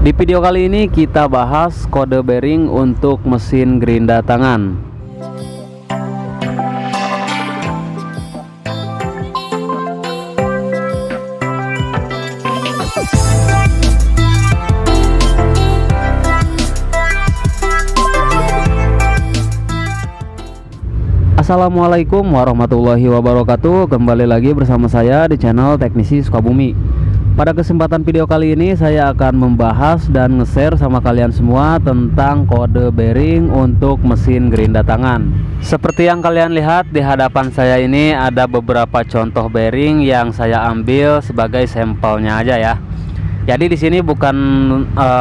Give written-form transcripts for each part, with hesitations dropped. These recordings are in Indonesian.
Di video kali ini kita bahas kode bearing untuk mesin gerinda tangan. Assalamualaikum warahmatullahi wabarakatuh. Kembali lagi bersama saya di channel Teknisi Sukabumi. Pada kesempatan video kali ini saya akan membahas dan nge-share sama kalian semua tentang kode bearing untuk mesin gerinda tangan. Seperti yang kalian lihat di hadapan saya ini ada beberapa contoh bearing yang saya ambil sebagai sampelnya aja ya. Jadi di sini bukan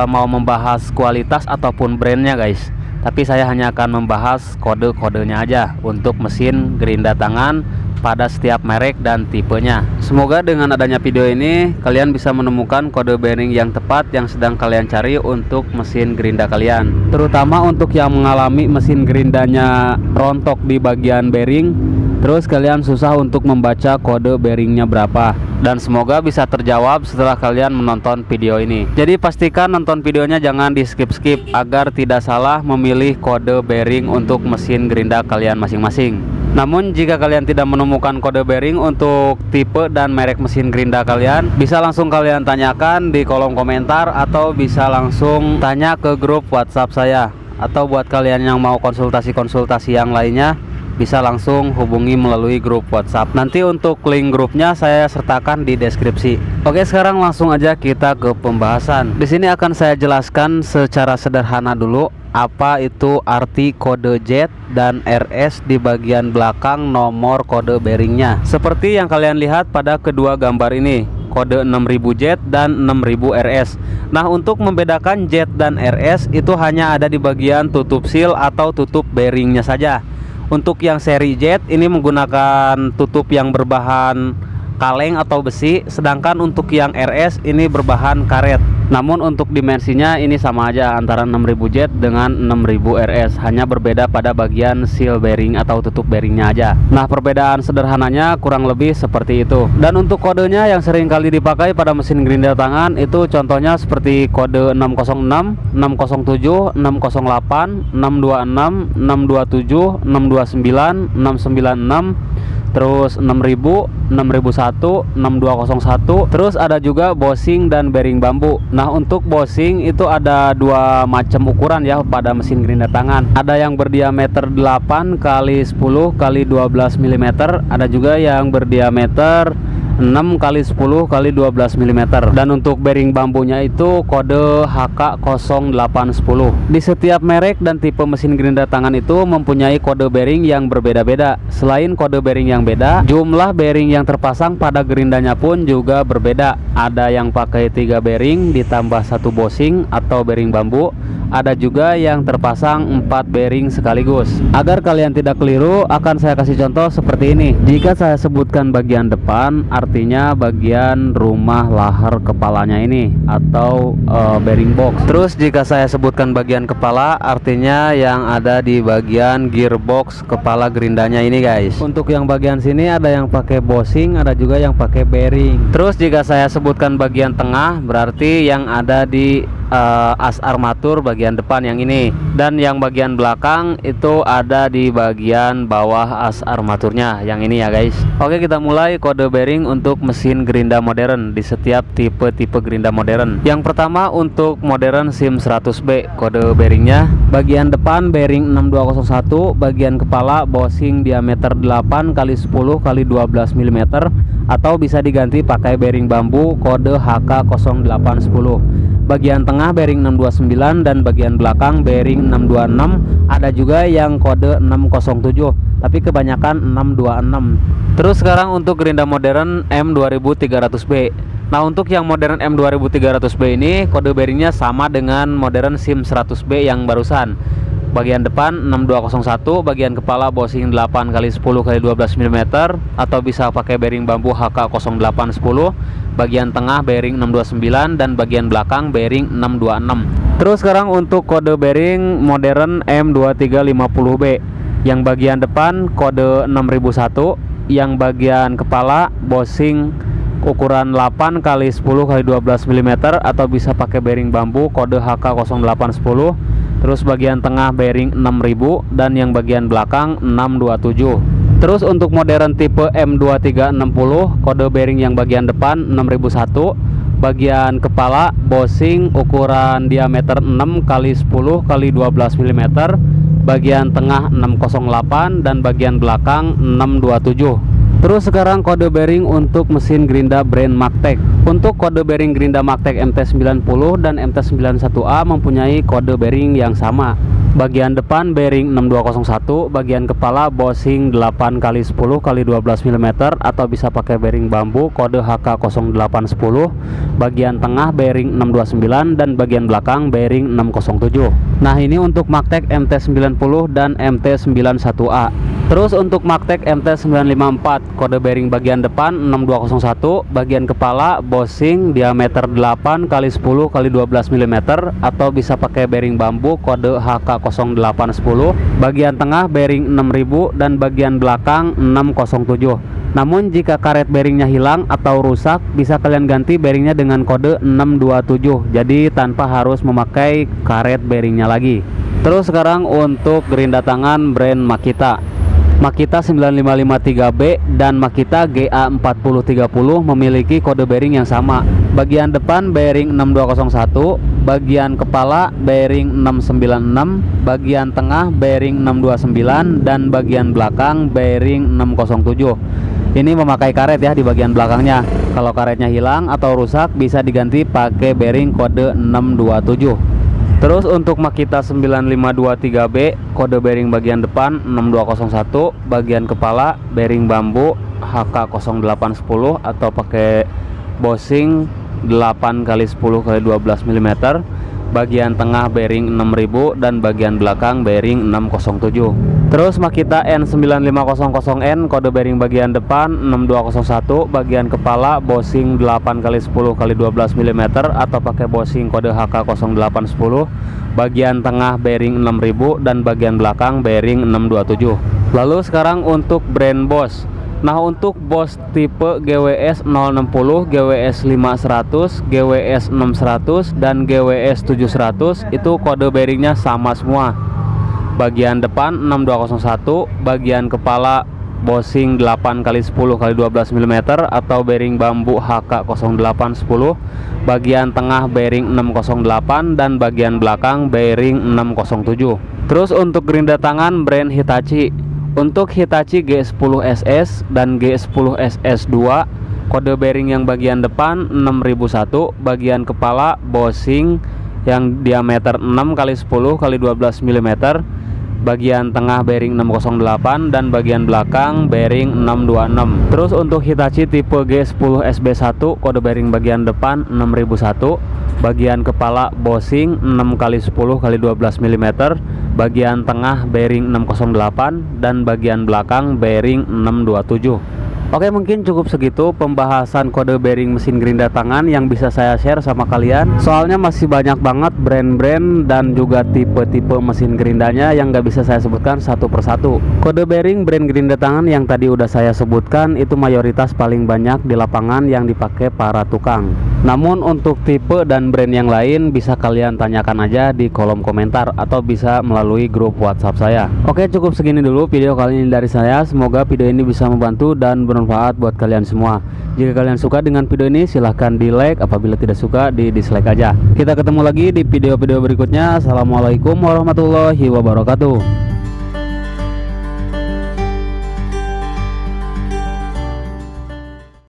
mau membahas kualitas ataupun brandnya guys, tapi saya hanya akan membahas kode-kodenya aja untuk mesin gerinda tangan pada setiap merek dan tipenya. Semoga dengan adanya video ini kalian bisa menemukan kode bearing yang tepat yang sedang kalian cari untuk mesin gerinda kalian, terutama untuk yang mengalami mesin gerindanya rontok di bagian bearing, terus kalian susah untuk membaca kode bearingnya berapa. Dan semoga bisa terjawab setelah kalian menonton video ini. Jadi pastikan nonton videonya jangan di skip-skip agar tidak salah memilih kode bearing untuk mesin gerinda kalian masing-masing. Namun jika kalian tidak menemukan kode bearing untuk tipe dan merek mesin gerinda kalian, bisa langsung kalian tanyakan di kolom komentar atau bisa langsung tanya ke grup WhatsApp saya. Atau buat kalian yang mau konsultasi-konsultasi yang lainnya, bisa langsung hubungi melalui grup WhatsApp. Nanti untuk link grupnya saya sertakan di deskripsi. Oke, sekarang langsung aja kita ke pembahasan. Di sini akan saya jelaskan secara sederhana dulu apa itu arti kode Z dan RS di bagian belakang nomor kode bearingnya. Seperti yang kalian lihat pada kedua gambar ini, kode 6000Z dan 6000 RS. Nah, untuk membedakan Z dan RS itu hanya ada di bagian tutup seal atau tutup bearingnya saja. Untuk yang seri Z ini menggunakan tutup yang berbahan kaleng atau besi, sedangkan untuk yang RS ini berbahan karet. Namun untuk dimensinya ini sama aja antara 6000Z dengan 6000 RS, hanya berbeda pada bagian seal bearing atau tutup bearingnya aja. Nah, perbedaan sederhananya kurang lebih seperti itu. Dan untuk kodenya yang sering kali dipakai pada mesin gerinda tangan itu contohnya seperti kode 606, 607, 608, 626, 627, 629, 696, terus 6000, 6001, 6201. Terus ada juga bossing dan bearing bambu. Nah, untuk bossing itu ada dua macam ukuran ya pada mesin gerinda tangan. Ada yang berdiameter 8 x 10 x 12 mm, ada juga yang berdiameter 6 x 10 x 12 mm. Dan untuk bearing bambunya itu kode HK0810. Di setiap merek dan tipe mesin gerinda tangan itu mempunyai kode bearing yang berbeda-beda. Selain kode bearing yang beda, jumlah bearing yang terpasang pada gerindanya pun juga berbeda. Ada yang pakai 3 bearing ditambah 1 bossing atau bearing bambu. Ada juga yang terpasang 4 bearing sekaligus. Agar kalian tidak keliru, akan saya kasih contoh seperti ini. Jika saya sebutkan bagian depan, artinya bagian rumah lahar kepalanya ini atau bearing box. Terus jika saya sebutkan bagian kepala, artinya yang ada di bagian gearbox kepala gerindanya ini guys. Untuk yang bagian sini ada yang pakai bossing, ada juga yang pakai bearing. Terus jika saya sebutkan bagian tengah, berarti yang ada di as armatur bagian depan yang ini, dan yang bagian belakang itu ada di bagian bawah as armaturnya yang ini ya guys. Oke, kita mulai kode bearing untuk mesin gerinda modern di setiap tipe-tipe gerinda modern. Yang pertama untuk modern SIM 100B, kode bearingnya bagian depan bearing 6201, bagian kepala bossing diameter 8 x 10 x 12 mm, atau bisa diganti pakai bearing bambu kode HK0810. Bagian tengah bearing 629 dan bagian belakang bearing 626. Ada juga yang kode 607, tapi kebanyakan 626. Terus sekarang untuk gerinda modern M2300B. Nah, untuk yang modern M2300B ini kode bearingnya sama dengan modern SIM 100B yang barusan. Bagian depan 6201, bagian kepala bossing 8 x 10 x 12 mm, atau bisa pakai bearing bambu HK0810. Bagian tengah bearing 629 dan bagian belakang bearing 626. Terus sekarang untuk kode bearing modern M2350B. Yang bagian depan kode 6001, yang bagian kepala bossing ukuran 8 kali 10 kali 12 mm atau bisa pakai bearing bambu kode HK0810. Terus bagian tengah bearing 6000 dan yang bagian belakang 627. Terus untuk modern tipe M2360 kode bearing yang bagian depan 6001, bagian kepala Bossing ukuran diameter 6 kali 10 kali 12 mm, bagian tengah 608 dan bagian belakang 627. Terus sekarang kode bearing untuk mesin gerinda brand Magtech. Untuk kode bearing gerinda Magtech MT90 dan MT91A mempunyai kode bearing yang sama. Bagian depan bearing 6201, bagian kepala Bossing 8 kali 10 kali 12 mm atau bisa pakai bearing bambu kode HK0810, bagian tengah bearing 629 dan bagian belakang bearing 607. Nah, ini untuk Magtech MT90 dan MT91A. Terus untuk Magtech MT954 kode bearing bagian depan 6201, bagian kepala Bossing diameter 8 kali 10 kali 12 mm atau bisa pakai bearing bambu kode HK0810, bagian tengah bearing 6000 dan bagian belakang 607. Namun jika karet bearingnya hilang atau rusak, bisa kalian ganti bearingnya dengan kode 627, jadi tanpa harus memakai karet bearingnya lagi. Terus sekarang untuk gerinda tangan brand Makita. Makita 9553B dan Makita GA4030 memiliki kode bearing yang sama. Bagian depan bearing 6201, bagian kepala bearing 696, bagian tengah bearing 629 dan bagian belakang bearing 607. Ini memakai karet ya di bagian belakangnya. Kalau karetnya hilang atau rusak bisa diganti pakai bearing kode 627. Terus untuk Makita 9523B kode bearing bagian depan 6201, bagian kepala bearing bambu HK0810 atau pakai Bossing 8 kali 10 kali 12 mm, bagian tengah bearing 6000 dan bagian belakang bearing 607. Terus Makita N9500N kode bearing bagian depan 6201, bagian kepala Bossing 8 kali 10 kali 12 mm atau pakai Bossing kode HK0810, bagian tengah bearing 6000 dan bagian belakang bearing 627. Lalu sekarang untuk brand Boss. Nah, untuk Boss tipe GWS 060, GWS 500, GWS 600 dan GWS 700 itu kode bearingnya sama semua. Bagian depan 6201, bagian kepala Bossing 8 kali 10 kali 12 mm atau bearing bambu HK0810, bagian tengah bearing 608 dan bagian belakang bearing 607. Terus untuk gerinda tangan brand Hitachi. Untuk Hitachi G10SS dan G10SS2 kode bearing yang bagian depan 6001, bagian kepala Bossing yang diameter 6 kali 10 kali 12 mm, bagian tengah bearing 608 dan bagian belakang bearing 626. Terus untuk Hitachi tipe G10SB1 kode bearing bagian depan 6001, bagian kepala Bossing 6 kali 10 kali 12 mm, bagian tengah bearing 608 dan bagian belakang bearing 627. Oke, mungkin cukup segitu pembahasan kode bearing mesin gerinda tangan yang bisa saya share sama kalian. Soalnya masih banyak banget brand-brand dan juga tipe-tipe mesin gerindanya yang gak bisa saya sebutkan satu persatu. Kode bearing brand gerinda tangan yang tadi udah saya sebutkan itu mayoritas paling banyak di lapangan yang dipakai para tukang. Namun untuk tipe dan brand yang lain bisa kalian tanyakan aja di kolom komentar atau bisa melalui grup WhatsApp saya. Oke, cukup segini dulu video kali ini dari saya. Semoga video ini bisa membantu dan bermanfaat buat kalian semua. Jika kalian suka dengan video ini silahkan di like, apabila tidak suka di dislike aja. Kita ketemu lagi di video-video berikutnya. Assalamualaikum warahmatullahi wabarakatuh.